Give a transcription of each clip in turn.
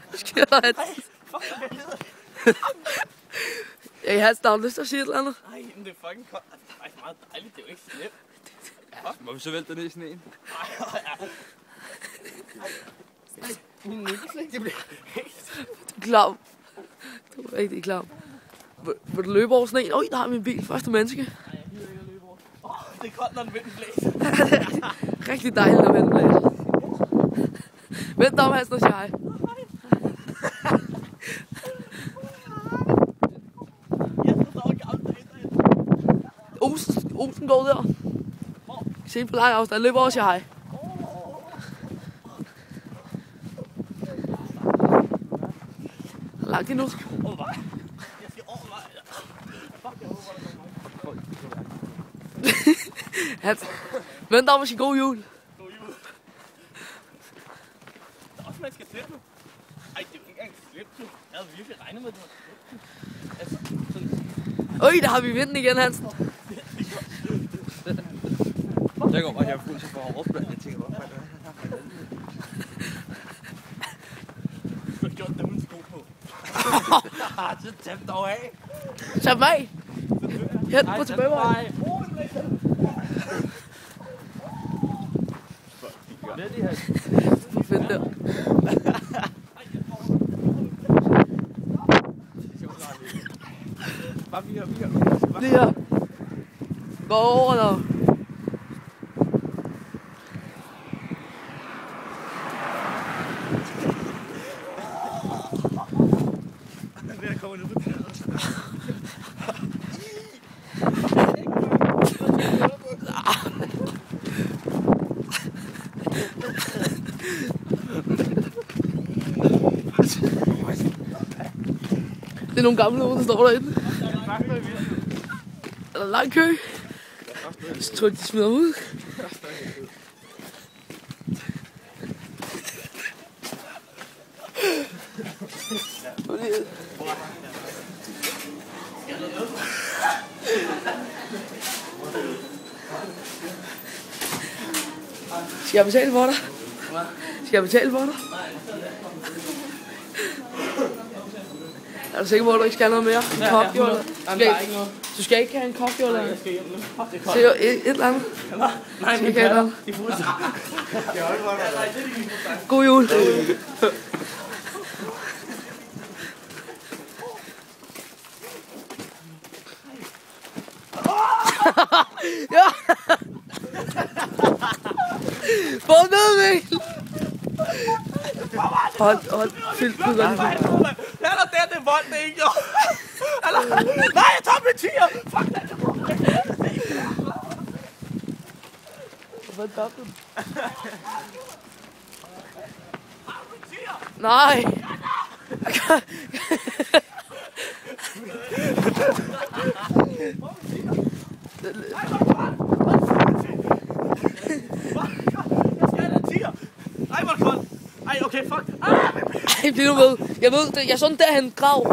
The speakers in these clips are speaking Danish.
Hvad sker der, Hans? Ja, Hans, der har lyst til at sige et eller andet. Nej, men det er fucking koldt. Det er meget dejligt, det er jo ikke slemt. Ja, må vi så vælte ned i sneen? Min nippeslæg, det bliver helt... Du er klam. Du er rigtig klam. Vil du løbe over sneen? Øj, der har min bil. Første menneske. Nej, jeg gider ikke at løbe over. Det er koldt, når den vinden blæser. Det er rigtig dejligt, når vinden blæser. Vent om, Hans, og siger hej. Olsen går der. Se på lang afstand. Løb over og siger hej. Langt endnu. Hans, vent om at sige god jul. God jul. Der er også, man skal slippe nu. Ej, det er jo ikke engang slippe nu. Jeg havde virkelig regnet med, at det var slippe nu. Øj, der har vi vinden igen, Hansen. Jeg går bare her fuld, så får jeg overblandt. Jeg tænker bare, du har gjort det uden sko på. Så tæt dog af. Tag mig. Hen på tilbagevejen. Hvad er det her? Fedt der. Bare vi her. Det her. Gå over der. Jeg kommer ned på taget. Det er nogle gamle ude, der står derinde. Er der lang kø? Jeg tror, de smider ud. Skal jeg betale for dig? Skal jeg betale for dig? Er du sikker på, at du ikke skal have noget mere? En kopjolle? Du skal ikke have en kopjolle? Jeg skal hjem nu. Det er koldt. Se et eller andet. Nej, men patter. De er fuldt. God jul. Ja. Få ned, Mikkel. Hold. Fyld ud af det. Det er vold, det er ikke jo. Nej, jeg tager min tiger. Fuck det. Hvad gør du? Nej. Ej, hvor er det koldt. Ej, okay, fuck. Ej, bliv nu ved. Jeg ved det. Jeg er sådan derhen grav.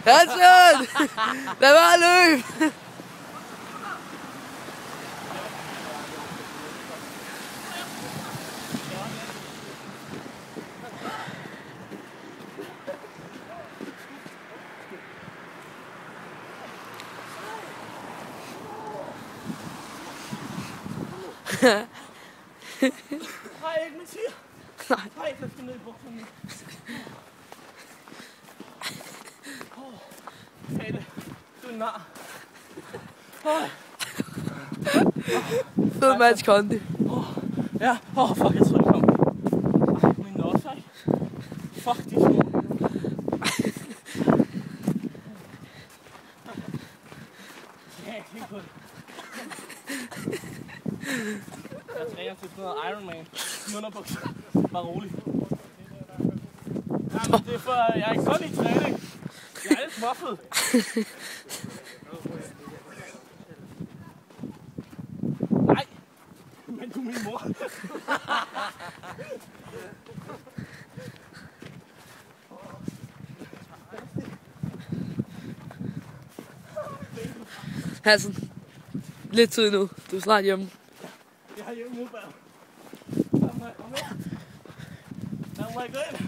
Hansen! Lad være løb! Nej, ikke min tiger. Nej. Nej, jeg skal ned i bukserne nu. Pelle, du er en nar. Fed match, Kondi. Ja, fuck, jeg tror, det kom. Min også, ej. Fuck, de er små. Ja, kig på det. Jeg træner til sådan noget Ironman. I underbukser. Bare rolig. Jamen, det er for, jeg er ikke sådan i træning. Jeg er lidt småfed. Nej, men du er min mor. Hansen, lidt tid nu. Du er snart hjemme. Jeg er hjemme nu, bare. Kom med. Lad mig gå ind.